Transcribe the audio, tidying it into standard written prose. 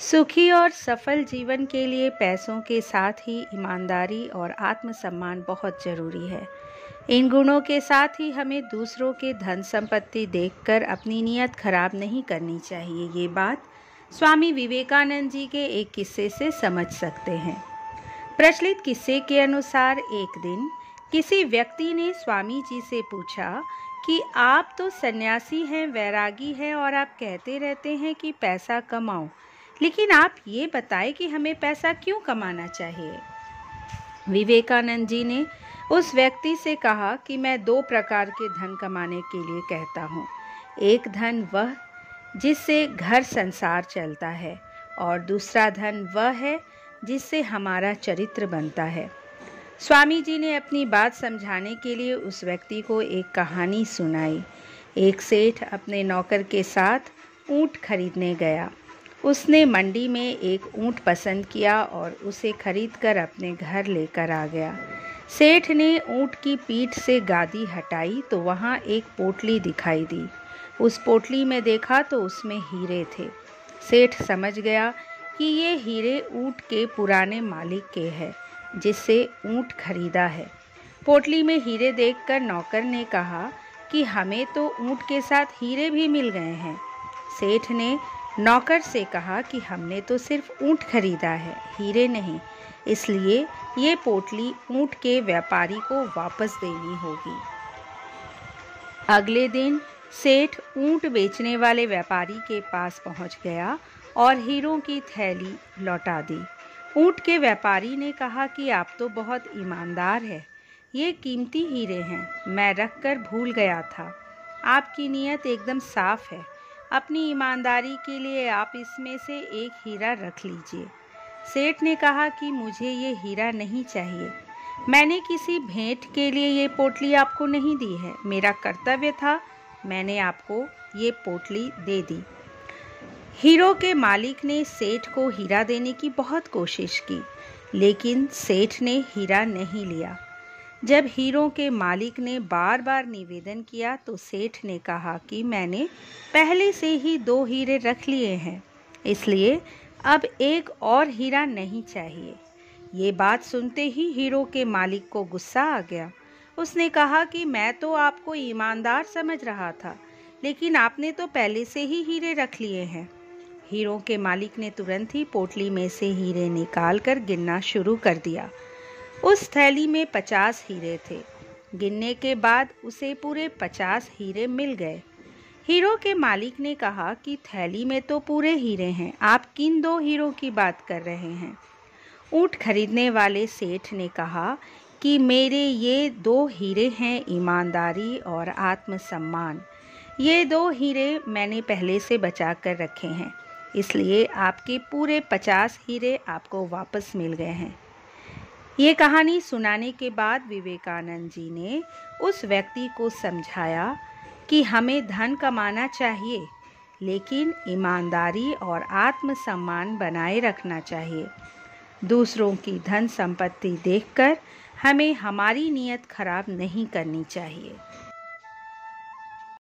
सुखी और सफल जीवन के लिए पैसों के साथ ही ईमानदारी और आत्मसम्मान बहुत ज़रूरी है। इन गुणों के साथ ही हमें दूसरों के धन संपत्ति देखकर अपनी नीयत खराब नहीं करनी चाहिए। ये बात स्वामी विवेकानंद जी के एक किस्से से समझ सकते हैं। प्रचलित किस्से के अनुसार एक दिन किसी व्यक्ति ने स्वामी जी से पूछा कि आप तो सन्यासी हैं, वैरागी हैं और आप कहते रहते हैं कि पैसा कमाओ, लेकिन आप ये बताएं कि हमें पैसा क्यों कमाना चाहिए। विवेकानंद जी ने उस व्यक्ति से कहा कि मैं दो प्रकार के धन कमाने के लिए कहता हूँ। एक धन वह जिससे घर संसार चलता है और दूसरा धन वह है जिससे हमारा चरित्र बनता है। स्वामी जी ने अपनी बात समझाने के लिए उस व्यक्ति को एक कहानी सुनाई। एक सेठ अपने नौकर के साथ ऊँट खरीदने गया। उसने मंडी में एक ऊँट पसंद किया और उसे खरीदकर अपने घर लेकर आ गया। सेठ ने ऊँट की पीठ से गादी हटाई तो वहाँ एक पोटली दिखाई दी। उस पोटली में देखा तो उसमें हीरे थे। सेठ समझ गया कि ये हीरे ऊँट के पुराने मालिक के हैं, जिससे ऊँट खरीदा है। पोटली में हीरे देखकर नौकर ने कहा कि हमें तो ऊँट के साथ हीरे भी मिल गए हैं। सेठ ने नौकर से कहा कि हमने तो सिर्फ ऊँट खरीदा है, हीरे नहीं, इसलिए ये पोटली ऊँट के व्यापारी को वापस देनी होगी। अगले दिन सेठ ऊँट बेचने वाले व्यापारी के पास पहुंच गया और हीरों की थैली लौटा दी। ऊँट के व्यापारी ने कहा कि आप तो बहुत ईमानदार हैं, ये कीमती हीरे हैं, मैं रखकर भूल गया था। आपकी नीयत एकदम साफ है, अपनी ईमानदारी के लिए आप इसमें से एक हीरा रख लीजिए। सेठ ने कहा कि मुझे ये हीरा नहीं चाहिए, मैंने किसी भेंट के लिए ये पोटली आपको नहीं दी है, मेरा कर्तव्य था, मैंने आपको ये पोटली दे दी। हीरो के मालिक ने सेठ को हीरा देने की बहुत कोशिश की, लेकिन सेठ ने हीरा नहीं लिया। जब हीरों के मालिक ने बार बार निवेदन किया तो सेठ ने कहा कि मैंने पहले से ही 2 हीरे रख लिए हैं, इसलिए अब एक और हीरा नहीं चाहिए। ये बात सुनते ही हीरो के मालिक को गुस्सा आ गया। उसने कहा कि मैं तो आपको ईमानदार समझ रहा था, लेकिन आपने तो पहले से ही हीरे रख लिए हैं। हीरो के मालिक ने तुरंत ही पोटली में से हीरे निकालकर गिनना शुरू कर दिया। उस थैली में 50 हीरे थे। गिनने के बाद उसे पूरे 50 हीरे मिल गए। हीरो के मालिक ने कहा कि थैली में तो पूरे हीरे हैं, आप किन 2 हीरों की बात कर रहे हैं। ऊँट खरीदने वाले सेठ ने कहा कि मेरे ये 2 हीरे हैं ईमानदारी और आत्मसम्मान। ये 2 हीरे मैंने पहले से बचा कर रखे हैं, इसलिए आपके पूरे 50 हीरे आपको वापस मिल गए हैं। ये कहानी सुनाने के बाद विवेकानंद जी ने उस व्यक्ति को समझाया कि हमें धन कमाना चाहिए, लेकिन ईमानदारी और आत्मसम्मान बनाए रखना चाहिए। दूसरों की धन संपत्ति देखकर हमें हमारी नीयत खराब नहीं करनी चाहिए।